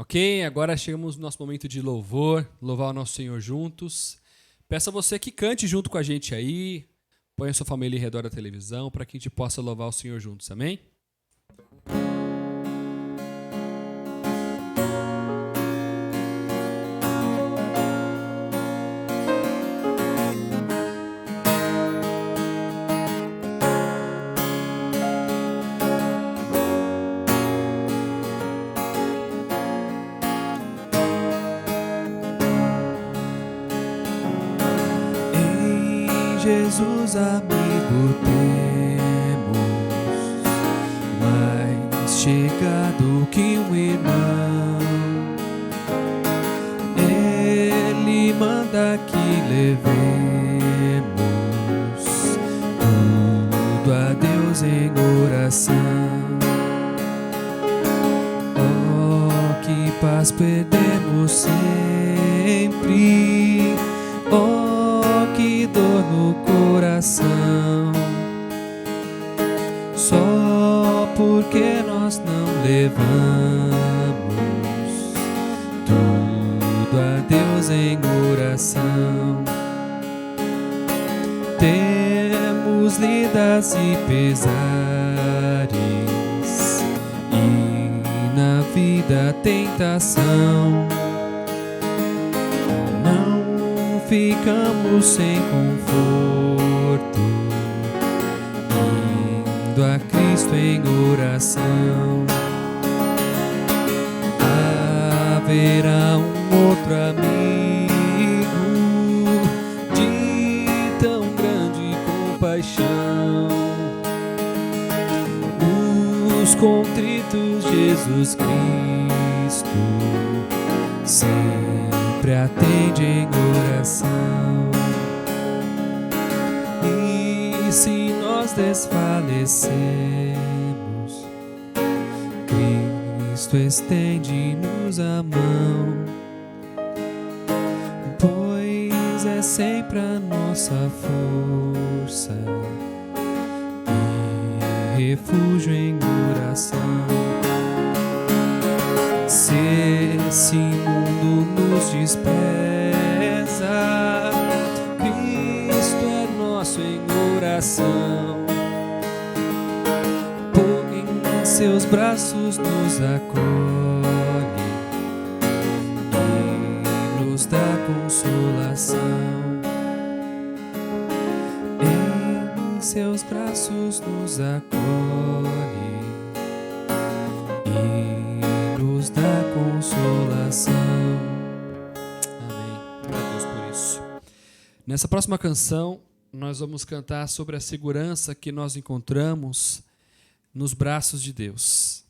Ok, agora chegamos no nosso momento de louvor, louvar o nosso Senhor juntos. Peço a você que cante junto com a gente aí, ponha sua família em redor da televisão para que a gente possa louvar o Senhor juntos, amém? Jesus, amigo, temos mais chegado que um irmão. Ele manda que levemos tudo a Deus em oração. Oh, que paz perdemos sempre. Oh, que dor no coração, só porque nós não levamos tudo a Deus em oração. Temos lidas e pesares, e na vida tentação. Ficamos sem conforto, indo a Cristo em oração. Haverá um outro amigo de tão grande compaixão. Os contritos, Jesus Cristo sempre atende em oração. E se nós desfalecemos, Cristo estende-nos a mão, pois é sempre a nossa força e refúgio em oração. Se esse mundo nos despreza, Cristo é nosso em oração. Põe em seus braços, nos acolhe e nos dá consolação. Em seus braços nos acolhe e nos dá consolação. Amém. Glória a Deus por isso. Nessa próxima canção, nós vamos cantar sobre a segurança que nós encontramos nos braços de Deus.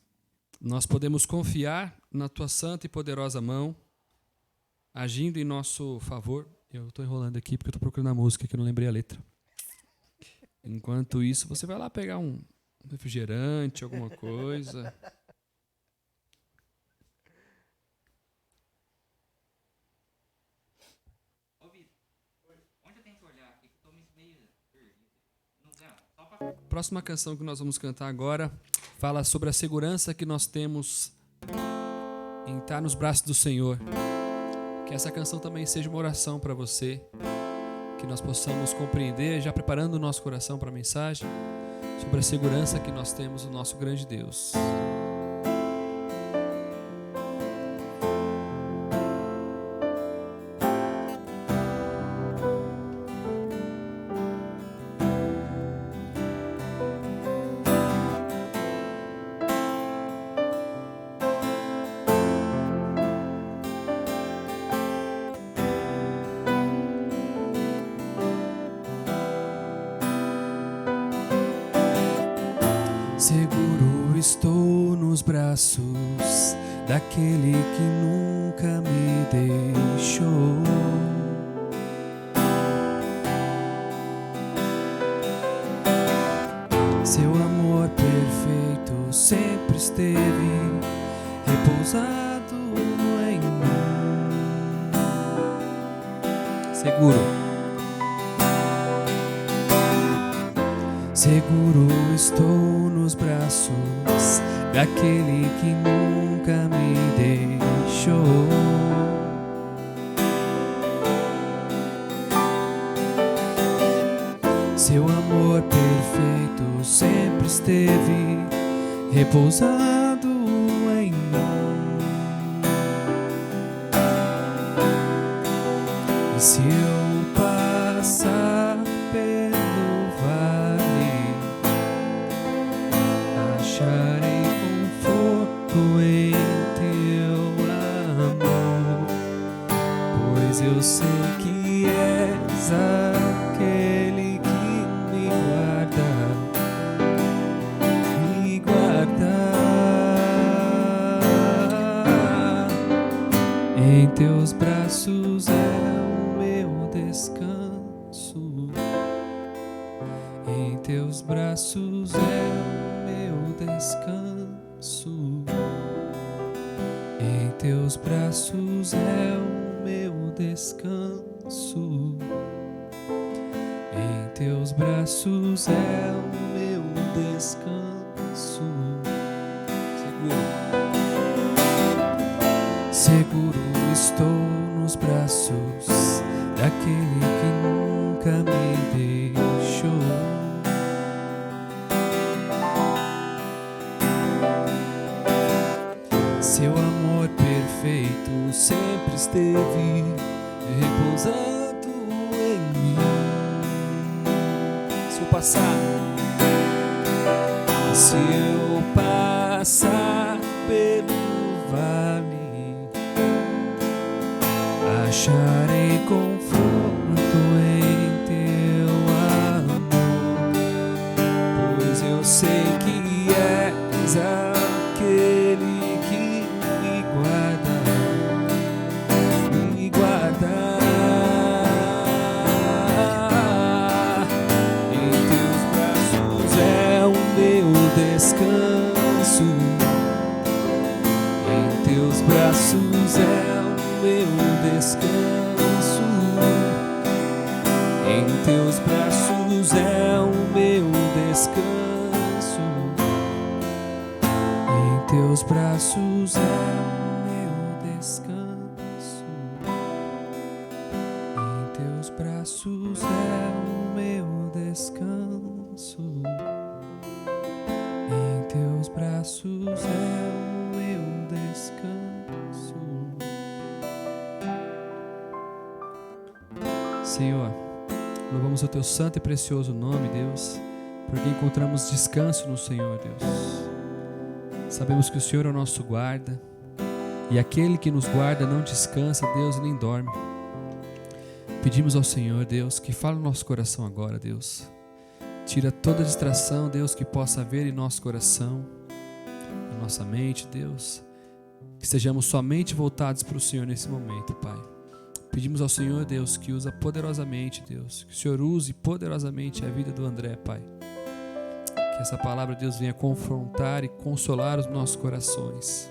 Nós podemos confiar na tua santa e poderosa mão, agindo em nosso favor. Eu estou enrolando aqui porque eu estou procurando a música que eu não lembrei a letra. Enquanto isso, você vai lá pegar um refrigerante, alguma coisa. A próxima canção que nós vamos cantar agora fala sobre a segurança que nós temos em estar nos braços do Senhor. Que essa canção também seja uma oração para você, que nós possamos compreender, já preparando o nosso coração para a mensagem, sobre a segurança que nós temos no nosso grande Deus. Seguro estou nos braços daquele que nunca me deixou. Seu amor perfeito sempre esteve repousado em mim. Seguro. Seguro estou nos braços daquele que nunca me deixou. deixou. Seu amor perfeito sempre esteve repousado em mim. E se eu passar pelo vale, acharei conforto em teu amor, pois eu sei que és aquele que me guarda. Em teus braços é o meu descanso. Em teus braços é o meu descanso. Em teus braços é o meu descanso. Em teus braços é o meu descanso. Seguro estou nos braços daquele que nunca me deixou. Seu amor perfeito sempre esteve repousado em mim. Se eu passar pelo vale, acharei conforto em teu amor, pois eu sei que és aquele que me guarda. Em teus braços é o meu descanso. Em teus braços é o meu descanso. Em teus braços é o meu descanso. Em teus braços é o meu descanso. Em teus braços é o meu descanso. Em teus braços é o meu descanso. Senhor, louvamos o teu santo e precioso nome, Deus, porque encontramos descanso no Senhor, Deus. Sabemos que o Senhor é o nosso guarda, e aquele que nos guarda não descansa, Deus, nem dorme. Pedimos ao Senhor, Deus, que fale no nosso coração agora, Deus. Tira toda distração, Deus, que possa haver em nosso coração, na nossa mente, Deus. Que estejamos somente voltados para o Senhor nesse momento, Pai. Pedimos ao Senhor, Deus, que usa poderosamente, Deus. Que o Senhor use poderosamente a vida do André, Pai. Que essa palavra, Deus, venha confrontar e consolar os nossos corações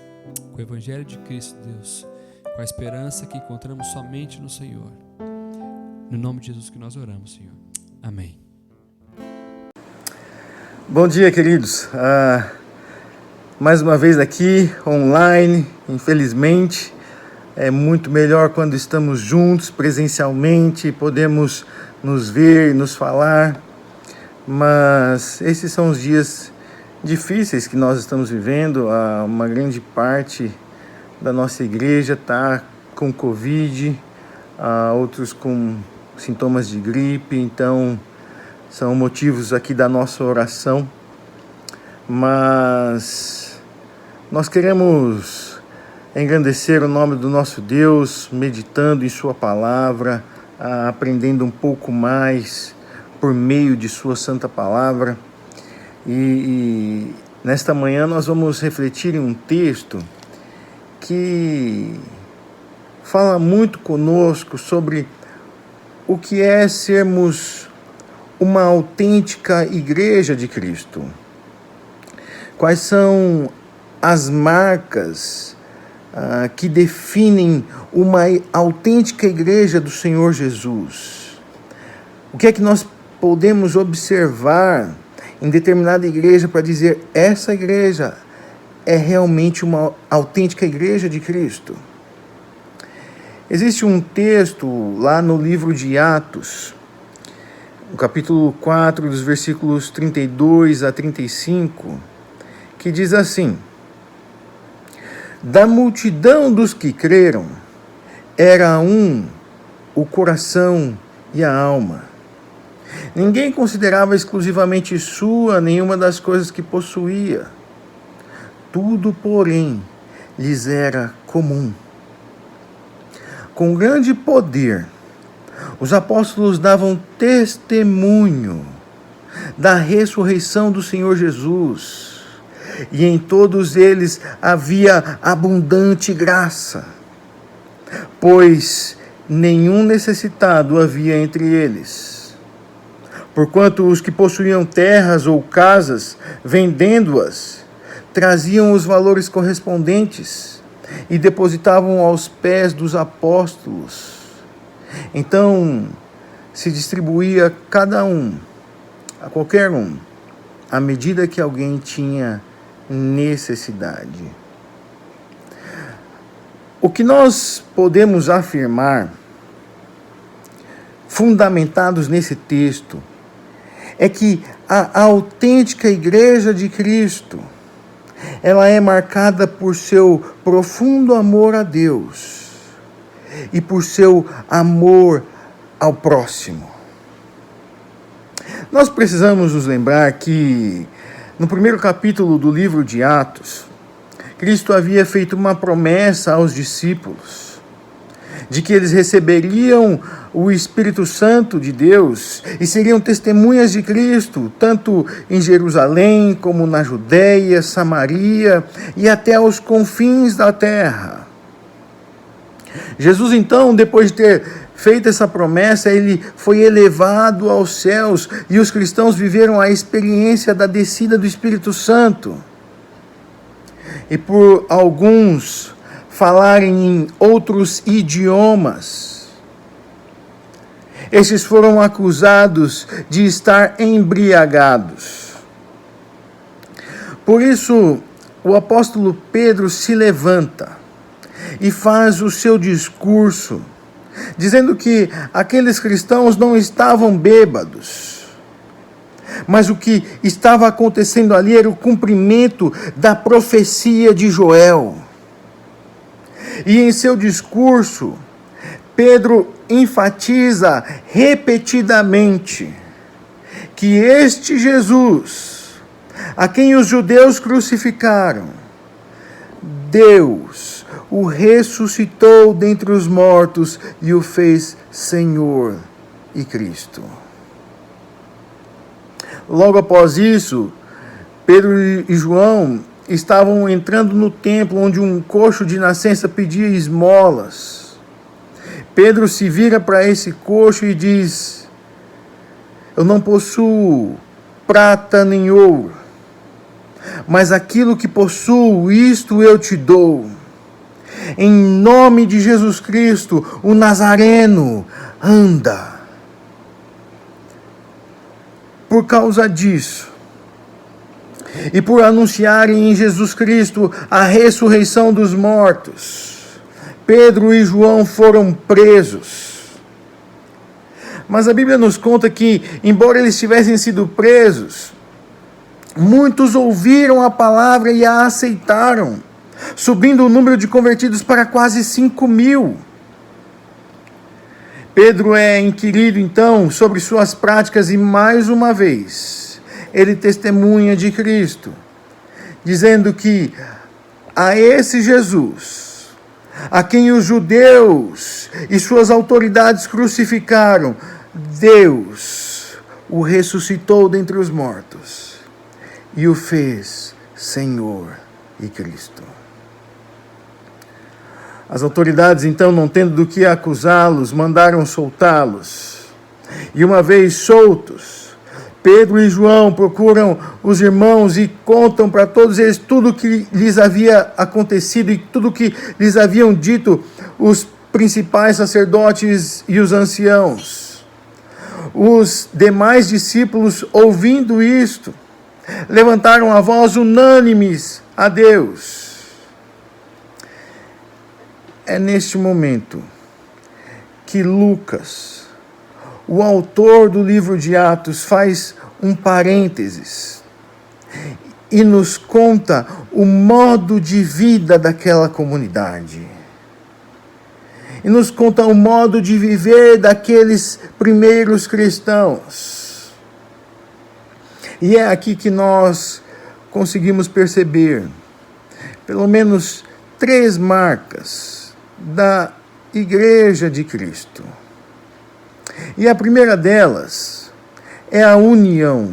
com o Evangelho de Cristo, Deus. Com a esperança que encontramos somente no Senhor. No nome de Jesus que nós oramos, Senhor. Amém. Bom dia, queridos. Mais uma vez aqui, online, infelizmente. É muito melhor quando estamos juntos, presencialmente, podemos nos ver e nos falar. Mas esses são os dias difíceis que nós estamos vivendo. Uma grande parte da nossa igreja está com Covid, outros com sintomas de gripe, então são motivos aqui da nossa oração. Mas nós queremos engrandecer o nome do nosso Deus, meditando em sua palavra, aprendendo um pouco mais por meio de sua santa palavra. E nesta manhã nós vamos refletir em um texto que fala muito conosco sobre o que é sermos uma autêntica igreja de Cristo. Quais são as marcas que definem uma autêntica igreja do Senhor Jesus? O que é que nós podemos observar em determinada igreja para dizer essa igreja é realmente uma autêntica igreja de Cristo? Existe um texto lá no livro de Atos, no capítulo 4, dos versículos 32 a 35, que diz assim: da multidão dos que creram, era um o coração e a alma. Ninguém considerava exclusivamente sua nenhuma das coisas que possuía. Tudo, porém, lhes era comum. Com grande poder, os apóstolos davam testemunho da ressurreição do Senhor Jesus, e em todos eles havia abundante graça, pois nenhum necessitado havia entre eles. Porquanto os que possuíam terras ou casas, vendendo-as, traziam os valores correspondentes e depositavam aos pés dos apóstolos. Então se distribuía cada um, a qualquer um, à medida que alguém tinha necessidade. O que nós podemos afirmar, fundamentados nesse texto, é que a autêntica Igreja de Cristo, ela é marcada por seu profundo amor a Deus e por seu amor ao próximo. Nós precisamos nos lembrar que, no primeiro capítulo do livro de Atos, Cristo havia feito uma promessa aos discípulos de que eles receberiam o Espírito Santo de Deus e seriam testemunhas de Cristo, tanto em Jerusalém como na Judéia, Samaria e até aos confins da terra. Jesus, então, depois de ter feito essa promessa, ele foi elevado aos céus e os cristãos viveram a experiência da descida do Espírito Santo. E por alguns falarem em outros idiomas, estes foram acusados de estar embriagados. Por isso, o apóstolo Pedro se levanta e faz o seu discurso, dizendo que aqueles cristãos não estavam bêbados, mas o que estava acontecendo ali era o cumprimento da profecia de Joel. E em seu discurso, Pedro enfatiza repetidamente que este Jesus, a quem os judeus crucificaram, Deus o ressuscitou dentre os mortos e o fez Senhor e Cristo. Logo após isso, Pedro e João estavam entrando no templo onde um coxo de nascença pedia esmolas. Pedro se vira para esse coxo e diz: eu não possuo prata nem ouro, mas aquilo que possuo, isto eu te dou. Em nome de Jesus Cristo, o Nazareno, anda. Por causa disso, e por anunciarem em Jesus Cristo a ressurreição dos mortos, Pedro e João foram presos. Mas a Bíblia nos conta que, embora eles tivessem sido presos, muitos ouviram a palavra e a aceitaram, subindo o número de convertidos para quase 5.000. Pedro é inquirido então sobre suas práticas e, mais uma vez, ele testemunha de Cristo, dizendo que a esse Jesus, a quem os judeus e suas autoridades crucificaram, Deus o ressuscitou dentre os mortos e o fez Senhor e Cristo. As autoridades, então, não tendo do que acusá-los, mandaram soltá-los. E uma vez soltos, Pedro e João procuram os irmãos e contam para todos eles tudo o que lhes havia acontecido e tudo o que lhes haviam dito os principais sacerdotes e os anciãos. Os demais discípulos, ouvindo isto, levantaram a voz unânimes a Deus. É neste momento que Lucas, o autor do livro de Atos, faz um parênteses e nos conta o modo de vida daquela comunidade. E nos conta o modo de viver daqueles primeiros cristãos. E é aqui que nós conseguimos perceber pelo menos 3 marcas da Igreja de Cristo. E a primeira delas é a união.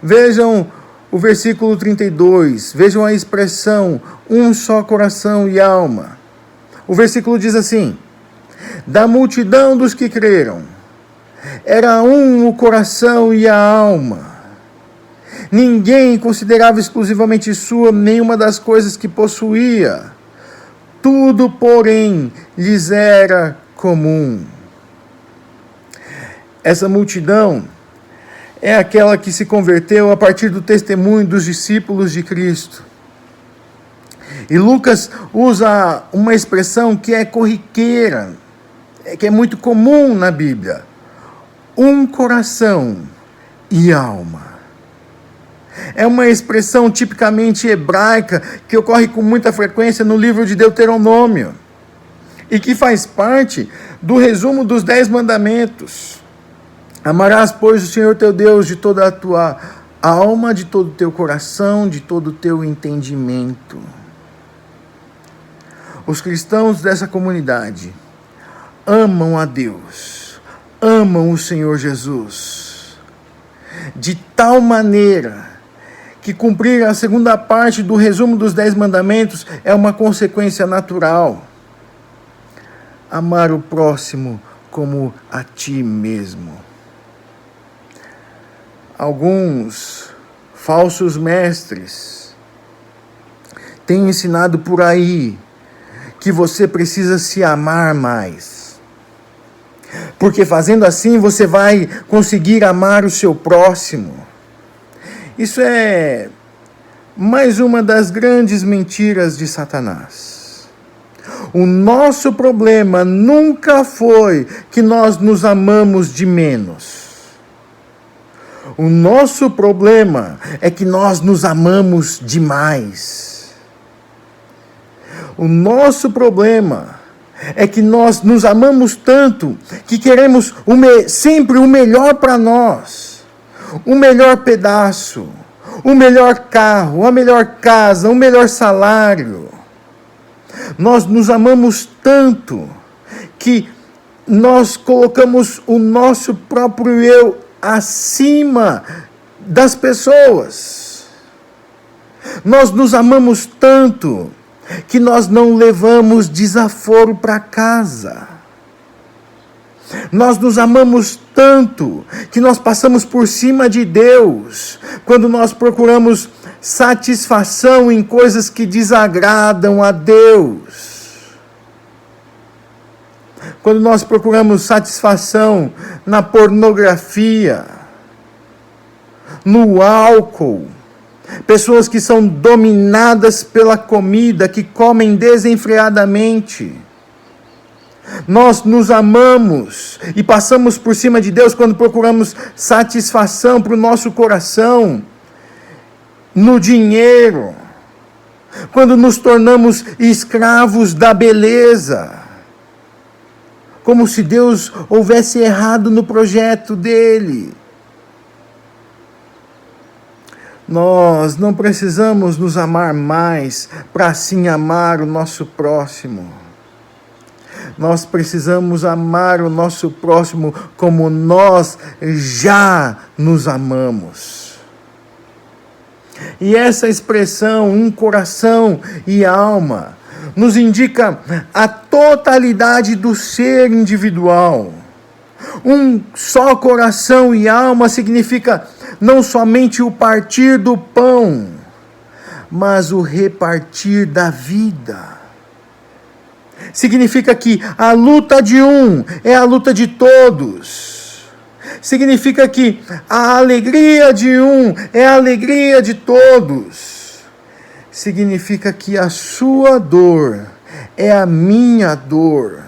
Vejam o versículo 32, vejam a expressão, um só coração e alma. O versículo diz assim: da multidão dos que creram, era um o coração e a alma. Ninguém considerava exclusivamente sua nenhuma das coisas que possuía. Tudo, porém, lhes era comum. Essa multidão é aquela que se converteu a partir do testemunho dos discípulos de Cristo. E Lucas usa uma expressão que é corriqueira, que é muito comum na Bíblia. Um coração e alma. É uma expressão tipicamente hebraica que ocorre com muita frequência no livro de Deuteronômio e que faz parte do resumo dos 10 mandamentos. Amarás, pois, o Senhor teu Deus de toda a tua alma, de todo o teu coração, de todo o teu entendimento. Os cristãos dessa comunidade amam a Deus, amam o Senhor Jesus, de tal maneira que cumprir a segunda parte do resumo dos 10 mandamentos é uma consequência natural. Amar o próximo como a ti mesmo. Alguns falsos mestres têm ensinado por aí que você precisa se amar mais. Porque fazendo assim você vai conseguir amar o seu próximo. Isso é mais uma das grandes mentiras de Satanás. O nosso problema nunca foi que nós nos amamos de menos. O nosso problema é que nós nos amamos demais. O nosso problema é que nós nos amamos tanto que queremos sempre o melhor para nós. O melhor pedaço, o melhor carro, a melhor casa, o melhor salário. Nós nos amamos tanto que nós colocamos o nosso próprio eu acima das pessoas. Nós nos amamos tanto que nós não levamos desaforo para casa. Nós nos amamos tanto que nós passamos por cima de Deus quando nós procuramos satisfação em coisas que desagradam a Deus. Quando nós procuramos satisfação na pornografia, no álcool, pessoas que são dominadas pela comida, que comem desenfreadamente. Nós nos amamos e passamos por cima de Deus quando procuramos satisfação para o nosso coração no dinheiro, quando nos tornamos escravos da beleza, como se Deus houvesse errado no projeto dele. Nós não precisamos nos amar mais para assim amar o nosso próximo. Nós precisamos amar o nosso próximo como nós já nos amamos. E essa expressão, um coração e alma, nos indica a totalidade do ser individual. Um só coração e alma significa não somente o partir do pão, mas o repartir da vida. Significa que a luta de um é a luta de todos. Significa que a alegria de um é a alegria de todos. Significa que a sua dor é a minha dor.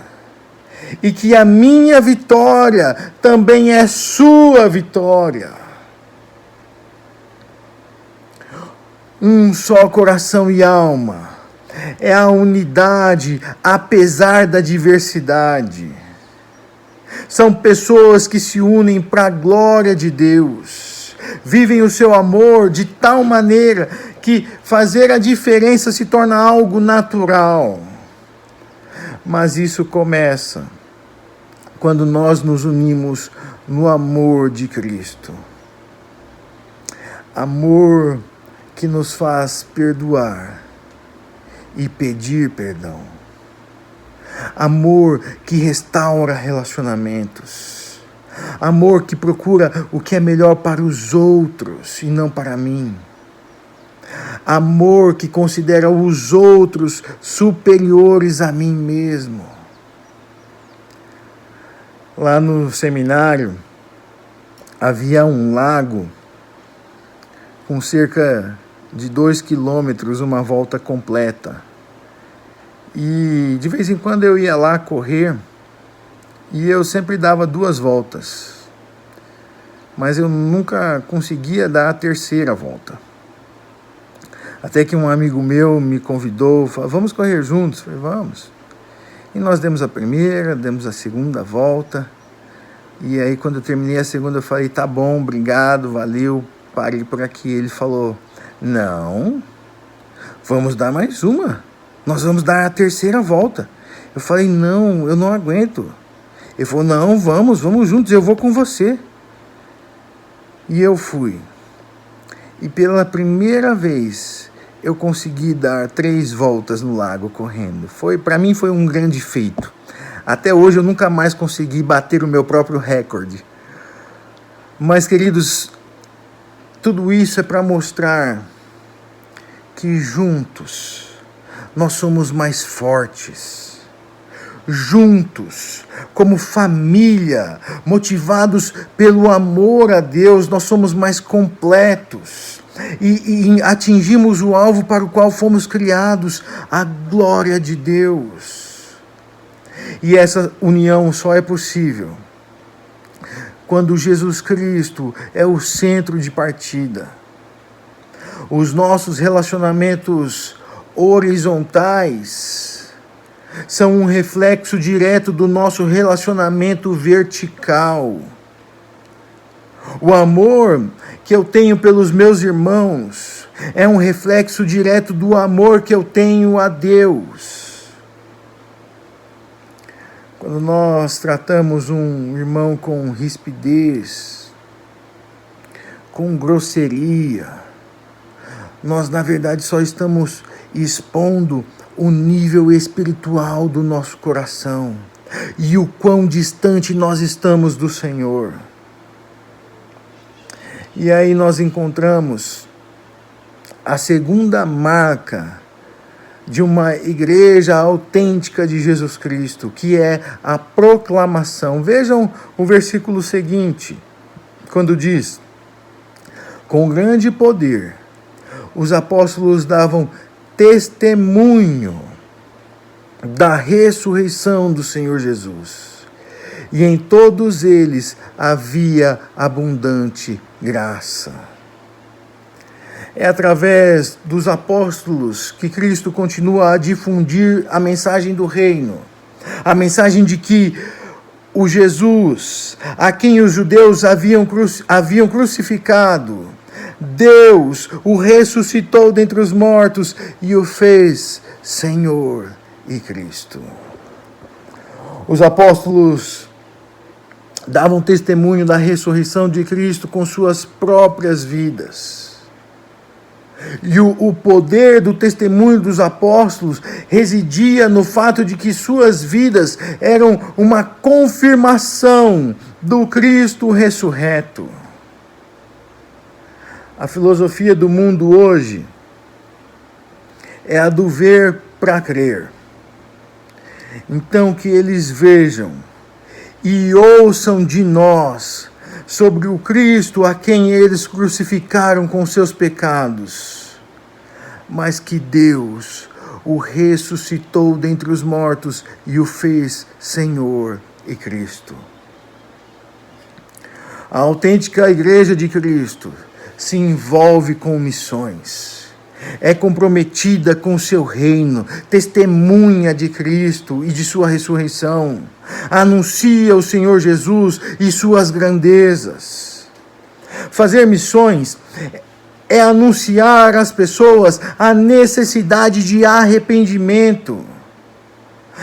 e que a minha vitória também é sua vitória. Um só coração e alma. É a unidade, apesar da diversidade. São pessoas que se unem para a glória de Deus. Vivem o seu amor de tal maneira que fazer a diferença se torna algo natural. Mas isso começa quando nós nos unimos no amor de Cristo. Amor que nos faz perdoar e pedir perdão. Amor que restaura relacionamentos. Amor que procura o que é melhor para os outros e não para mim. Amor que considera os outros superiores a mim mesmo. Lá no seminário havia um lago com cerca de 2 quilômetros, uma volta completa. E de vez em quando eu ia lá correr e eu sempre dava 2 voltas. Mas eu nunca conseguia dar a 3ª volta. Até que um amigo meu me convidou, falou, vamos correr juntos? Eu falei, vamos. E nós demos a 1ª, demos a 2ª volta. E aí quando eu terminei a 2ª eu falei, tá bom, obrigado, valeu, parei por aqui. Ele falou, não, vamos dar mais uma. Nós vamos dar a 3ª volta. Eu falei, não, eu não aguento. Ele falou, não, vamos juntos, eu vou com você. E eu fui. E pela primeira vez eu consegui dar 3 voltas no lago correndo. Para mim foi um grande feito. Até hoje eu nunca mais consegui bater o meu próprio recorde. Mas, queridos, tudo isso é para mostrar que juntos nós somos mais fortes. Juntos, como família, motivados pelo amor a Deus, nós somos mais completos e atingimos o alvo para o qual fomos criados, a glória de Deus. E essa união só é possível quando Jesus Cristo é o centro de partida. Os nossos relacionamentos horizontais são um reflexo direto do nosso relacionamento vertical. O amor que eu tenho pelos meus irmãos é um reflexo direto do amor que eu tenho a Deus. Quando nós tratamos um irmão com rispidez, com grosseria, nós na verdade só estamos expondo o nível espiritual do nosso coração e o quão distante nós estamos do Senhor. E aí nós encontramos a segunda marca de uma igreja autêntica de Jesus Cristo, que é a proclamação. Vejam o versículo seguinte, quando diz: com grande poder os apóstolos davam testemunho da ressurreição do Senhor Jesus, e em todos eles havia abundante graça. É através dos apóstolos que Cristo continua a difundir a mensagem do reino, a mensagem de que o Jesus, a quem os judeus haviam crucificado, Deus o ressuscitou dentre os mortos e o fez Senhor e Cristo. Os apóstolos davam testemunho da ressurreição de Cristo com suas próprias vidas. E o poder do testemunho dos apóstolos residia no fato de que suas vidas eram uma confirmação do Cristo ressurreto. A filosofia do mundo hoje é a do ver para crer. Então que eles vejam e ouçam de nós sobre o Cristo a quem eles crucificaram com seus pecados, mas que Deus o ressuscitou dentre os mortos e o fez Senhor e Cristo. A autêntica Igreja de Cristo se envolve com missões, é comprometida com o seu reino, testemunha de Cristo e de sua ressurreição, anuncia o Senhor Jesus e suas grandezas. Fazer missões é anunciar às pessoas a necessidade de arrependimento,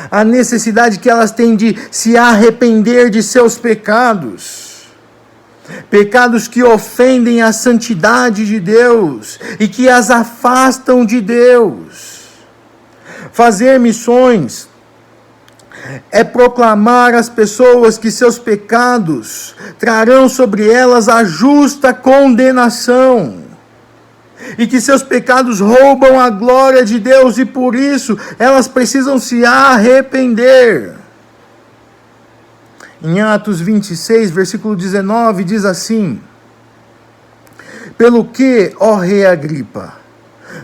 a necessidade que elas têm de se arrepender de seus pecados. Pecados que ofendem a santidade de Deus e que as afastam de Deus. Fazer missões é proclamar às pessoas que seus pecados trarão sobre elas a justa condenação e que seus pecados roubam a glória de Deus e por isso elas precisam se arrepender. Em Atos 26, versículo 19, diz assim: pelo que, ó rei Agripa,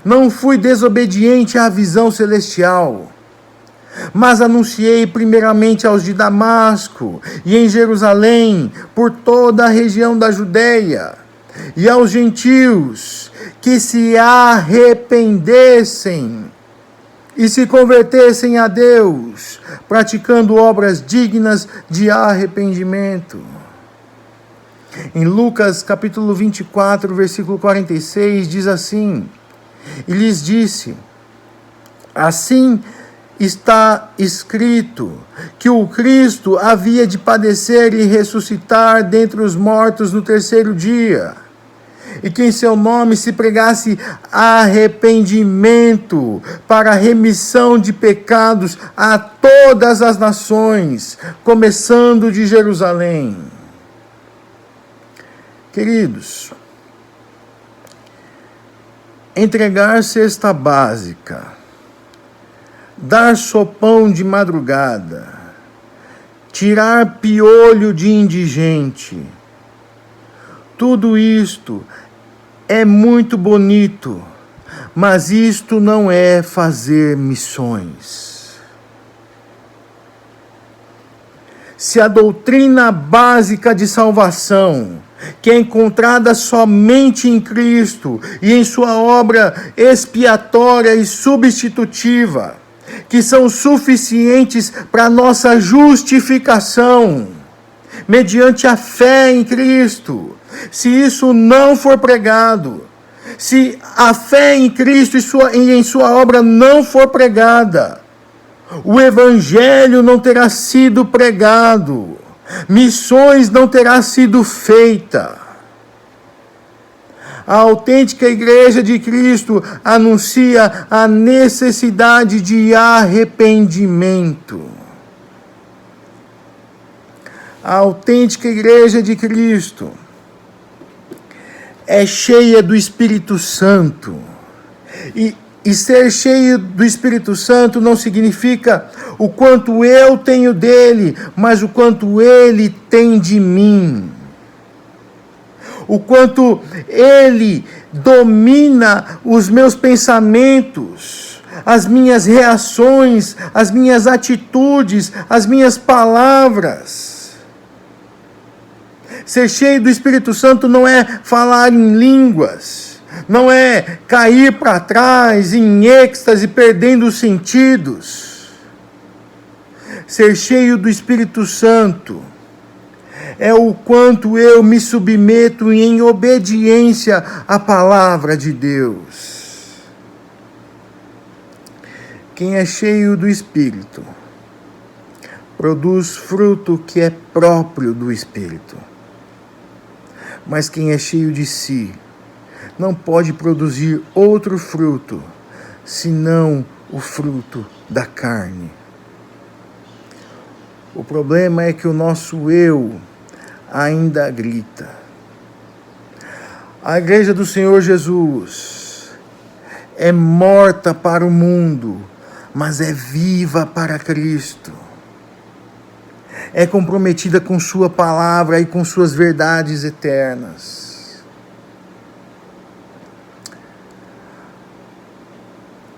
não fui desobediente à visão celestial, mas anunciei primeiramente aos de Damasco e em Jerusalém, por toda a região da Judeia, e aos gentios que se arrependessem e se convertessem a Deus, praticando obras dignas de arrependimento. Em Lucas capítulo 24, versículo 46, diz assim: e lhes disse, assim está escrito, que o Cristo havia de padecer e ressuscitar dentre os mortos no terceiro dia, e que em seu nome se pregasse arrependimento para a remissão de pecados a todas as nações, começando de Jerusalém. Queridos, entregar cesta básica, dar sopão de madrugada, tirar piolho de indigente, tudo isto é muito bonito, mas isto não é fazer missões. Se a doutrina básica de salvação, que é encontrada somente em Cristo e em sua obra expiatória e substitutiva, que são suficientes para nossa justificação, mediante a fé em Cristo, se isso não for pregado, se a fé em Cristo e em sua obra não for pregada, o Evangelho não terá sido pregado, missões não terá sido feita. A autêntica Igreja de Cristo anuncia a necessidade de arrependimento. A autêntica Igreja de Cristo é cheia do Espírito Santo. E ser cheio do Espírito Santo não significa o quanto eu tenho dele, mas o quanto ele tem de mim. O quanto ele domina os meus pensamentos, as minhas reações, as minhas atitudes, as minhas palavras. Ser cheio do Espírito Santo não é falar em línguas, não é cair para trás em êxtase, perdendo os sentidos. Ser cheio do Espírito Santo é o quanto eu me submeto em obediência à palavra de Deus. Quem é cheio do Espírito produz fruto que é próprio do Espírito. Mas quem é cheio de si não pode produzir outro fruto, senão o fruto da carne. O problema é que o nosso eu ainda grita. A Igreja do Senhor Jesus é morta para o mundo, mas é viva para Cristo. É comprometida com sua palavra e com suas verdades eternas.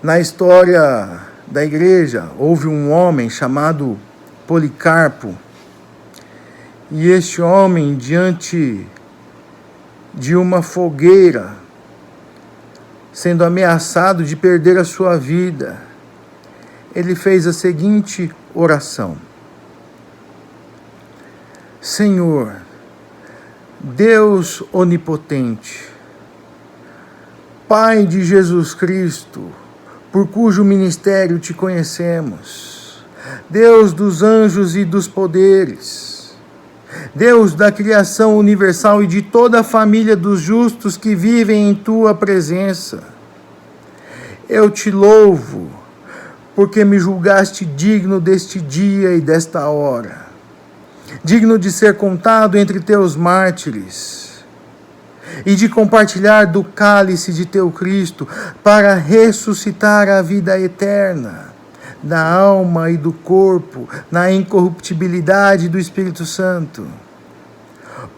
Na história da igreja, houve um homem chamado Policarpo, e este homem, diante de uma fogueira, sendo ameaçado de perder a sua vida, ele fez a seguinte oração: Senhor, Deus onipotente, Pai de Jesus Cristo, por cujo ministério te conhecemos, Deus dos anjos e dos poderes, Deus da criação universal e de toda a família dos justos que vivem em tua presença, eu te louvo, porque me julgaste digno deste dia e desta hora, digno de ser contado entre teus mártires, e de compartilhar do cálice de teu Cristo, para ressuscitar a vida eterna, da alma e do corpo, na incorruptibilidade do Espírito Santo.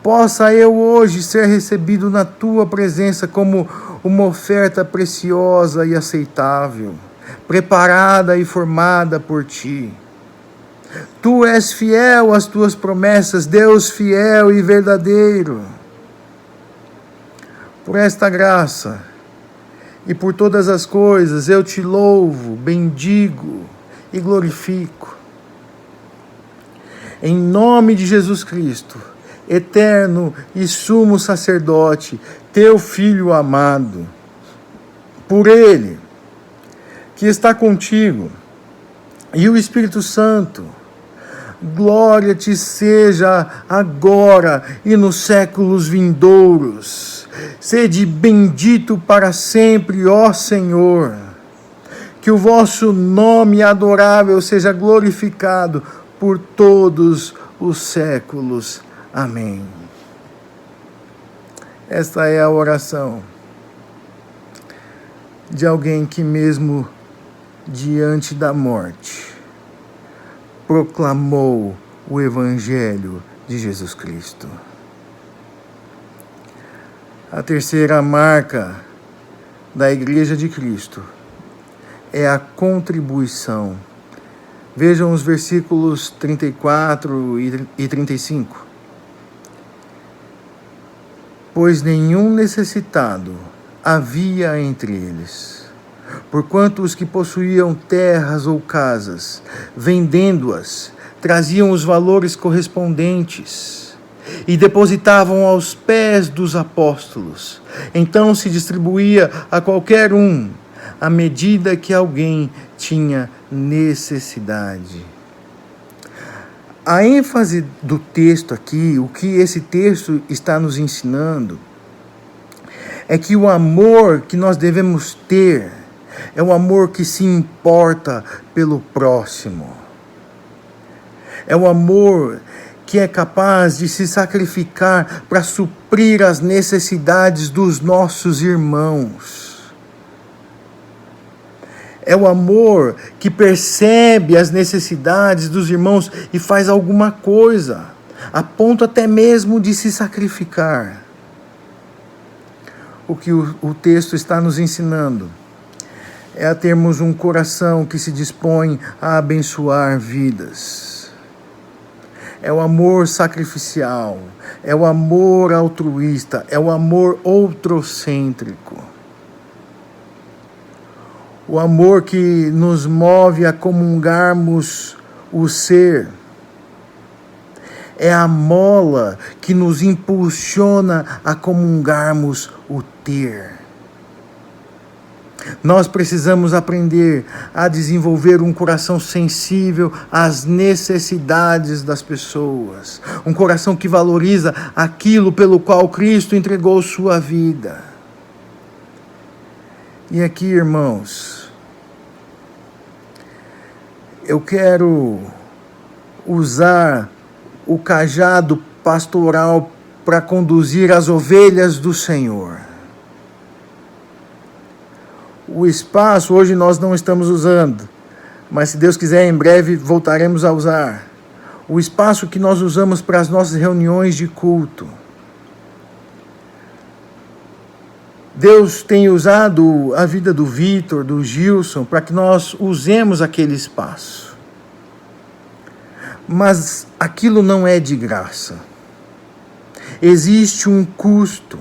Possa eu hoje ser recebido na tua presença como uma oferta preciosa e aceitável, preparada e formada por ti. Tu és fiel às tuas promessas, Deus fiel e verdadeiro. Por esta graça e por todas as coisas eu te louvo, bendigo e glorifico. Em nome de Jesus Cristo, eterno e sumo sacerdote, teu Filho amado, por Ele, que está contigo, e o Espírito Santo, glória te seja agora e nos séculos vindouros. Sede bendito para sempre, ó Senhor. Que o vosso nome adorável seja glorificado por todos os séculos. Amém. Esta é a oração de alguém que, mesmo diante da morte, proclamou o Evangelho de Jesus Cristo. A terceira marca da Igreja de Cristo é a contribuição. Vejam os versículos 34 e 35. Pois nenhum necessitado havia entre eles, porquanto os que possuíam terras ou casas, vendendo-as, traziam os valores correspondentes e depositavam aos pés dos apóstolos. Então se distribuía a qualquer um, à medida que alguém tinha necessidade. A ênfase do texto aqui, o que esse texto está nos ensinando, é que o amor que nós devemos ter é o amor que se importa pelo próximo. É o amor que é capaz de se sacrificar para suprir as necessidades dos nossos irmãos. É o amor que percebe as necessidades dos irmãos e faz alguma coisa, a ponto até mesmo de se sacrificar. O que o texto está nos ensinando é a termos um coração que se dispõe a abençoar vidas. É o amor sacrificial, é o amor altruísta, é o amor outrocêntrico. O amor que nos move a comungarmos o ser. É a mola que nos impulsiona a comungarmos o ter. Nós precisamos aprender a desenvolver um coração sensível às necessidades das pessoas. Um coração que valoriza aquilo pelo qual Cristo entregou sua vida. E aqui, irmãos, eu quero usar o cajado pastoral para conduzir as ovelhas do Senhor. O espaço hoje nós não estamos usando, mas se Deus quiser, em breve voltaremos a usar. O espaço que nós usamos para as nossas reuniões de culto. Deus tem usado a vida do Vitor, do Gilson, para que nós usemos aquele espaço. Mas aquilo não é de graça. Existe um custo.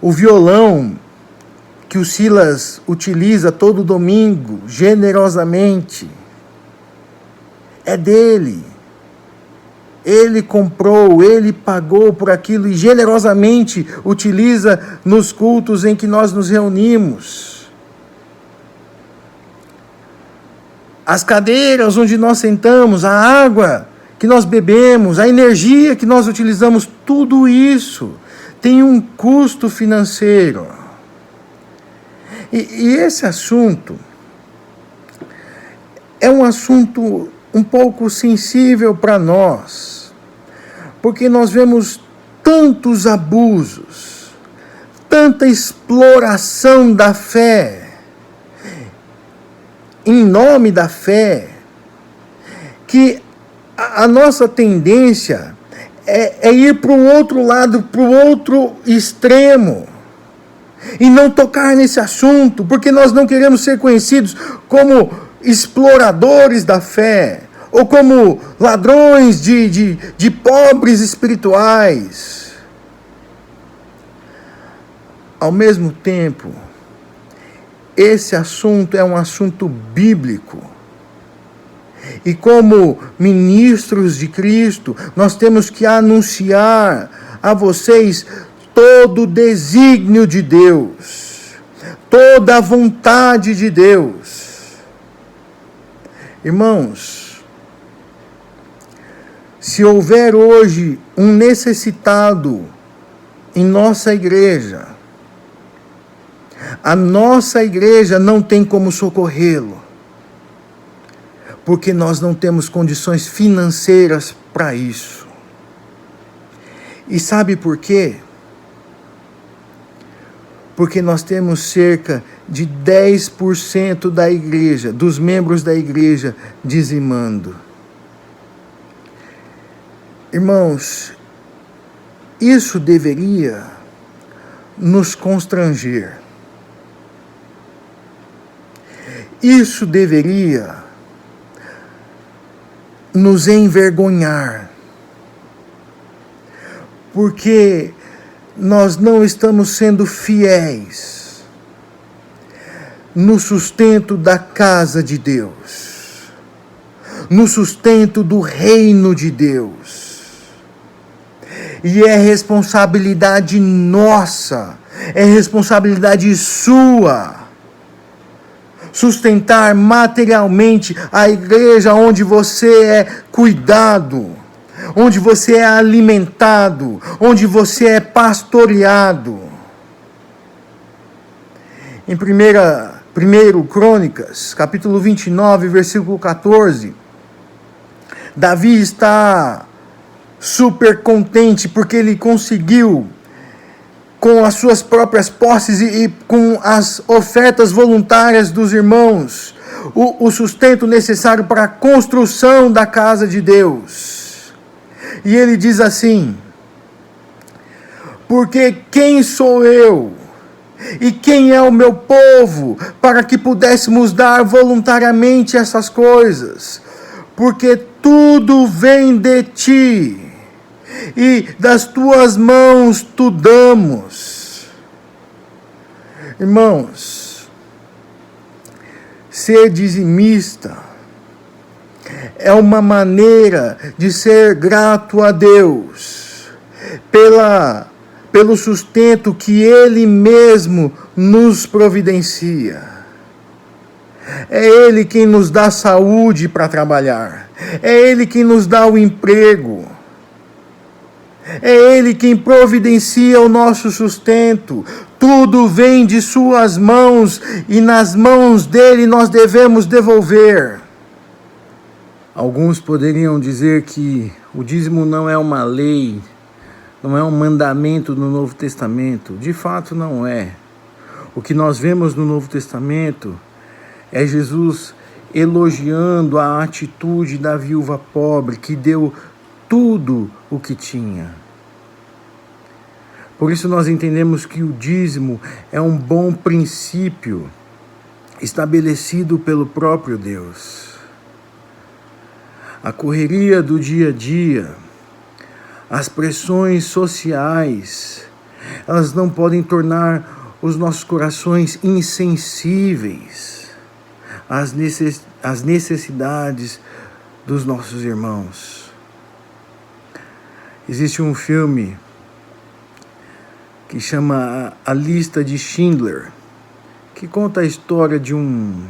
O violão que o Silas utiliza todo domingo, generosamente, é dele. Ele comprou, ele pagou por aquilo e generosamente utiliza nos cultos em que nós nos reunimos. As cadeiras onde nós sentamos, a água que nós bebemos, a energia que nós utilizamos, tudo isso tem um custo financeiro. E esse assunto é um assunto um pouco sensível para nós, porque nós vemos tantos abusos, tanta exploração da fé, em nome da fé, que a nossa tendência é ir para o outro lado, para o outro extremo, e não tocar nesse assunto, porque nós não queremos ser conhecidos como exploradores da fé, ou como ladrões de pobres espirituais. Ao mesmo tempo, esse assunto é um assunto bíblico. E como ministros de Cristo, nós temos que anunciar a vocês todo o desígnio de Deus, toda a vontade de Deus. Irmãos, se houver hoje um necessitado em nossa igreja, a nossa igreja não tem como socorrê-lo, porque nós não temos condições financeiras para isso. E sabe por quê? Porque nós temos cerca de 10% da igreja, dos membros da igreja, dizimando. Irmãos, isso deveria nos constranger. Isso deveria nos envergonhar. Porque nós não estamos sendo fiéis no sustento da casa de Deus, no sustento do reino de Deus. E é responsabilidade nossa, é responsabilidade sua, sustentar materialmente a igreja onde você é cuidado, onde você é alimentado, onde você é pastoreado. Em 1 Crônicas, capítulo 29, versículo 14, Davi está super contente porque ele conseguiu, com as suas próprias posses e com as ofertas voluntárias dos irmãos, o sustento necessário para a construção da casa de Deus. E ele diz assim: porque quem sou eu e quem é o meu povo para que pudéssemos dar voluntariamente essas coisas? Porque tudo vem de ti, e das tuas mãos tu damos. Irmãos, ser dizimista é uma maneira de ser grato a Deus pelo sustento que Ele mesmo nos providencia. É Ele quem nos dá saúde para trabalhar. É Ele quem nos dá o emprego. É Ele quem providencia o nosso sustento. Tudo vem de suas mãos e nas mãos dele nós devemos devolver. Alguns poderiam dizer que o dízimo não é uma lei, não é um mandamento no Novo Testamento. De fato não é. O que nós vemos no Novo Testamento é Jesus elogiando a atitude da viúva pobre, que deu tudo o que tinha. Por isso nós entendemos que o dízimo é um bom princípio estabelecido pelo próprio Deus. A correria do dia a dia, as pressões sociais, elas não podem tornar os nossos corações insensíveis às necessidades dos nossos irmãos. Existe um filme que chama A Lista de Schindler, que conta a história de um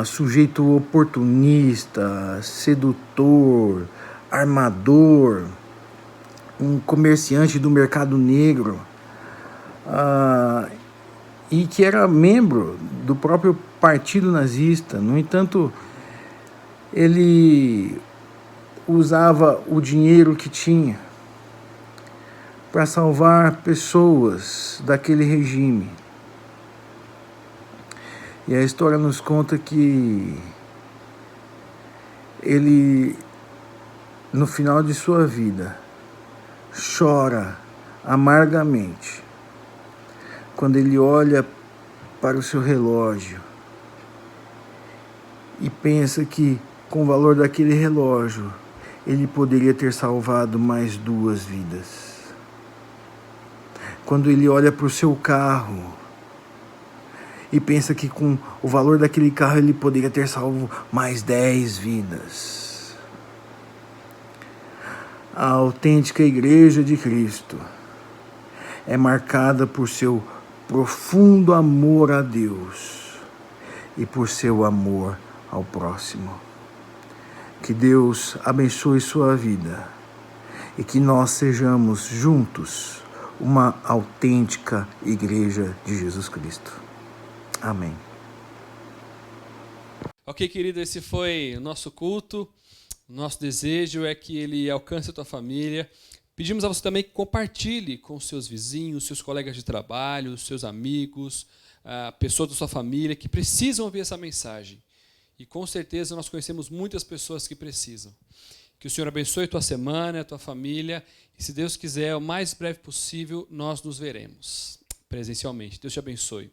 sujeito oportunista, sedutor, armador, um comerciante do mercado negro, e que era membro do próprio partido nazista. No entanto, ele usava o dinheiro que tinha para salvar pessoas daquele regime. E a história nos conta que ele, no final de sua vida, chora amargamente quando ele olha para o seu relógio e pensa que, com o valor daquele relógio, ele poderia ter salvado mais 2 vidas. Quando ele olha para o seu carro e pensa que, com o valor daquele carro, ele poderia ter salvo mais 10 vidas. A autêntica Igreja de Cristo é marcada por seu profundo amor a Deus e por seu amor ao próximo. Que Deus abençoe sua vida e que nós sejamos juntos uma autêntica Igreja de Jesus Cristo. Amém. Ok, querido, esse foi o nosso culto. Nosso desejo é que ele alcance a tua família. Pedimos a você também que compartilhe com seus vizinhos, seus colegas de trabalho, seus amigos, pessoas da sua família que precisam ouvir essa mensagem. E com certeza nós conhecemos muitas pessoas que precisam. Que o Senhor abençoe a tua semana, a tua família. E se Deus quiser, o mais breve possível, nós nos veremos presencialmente. Deus te abençoe.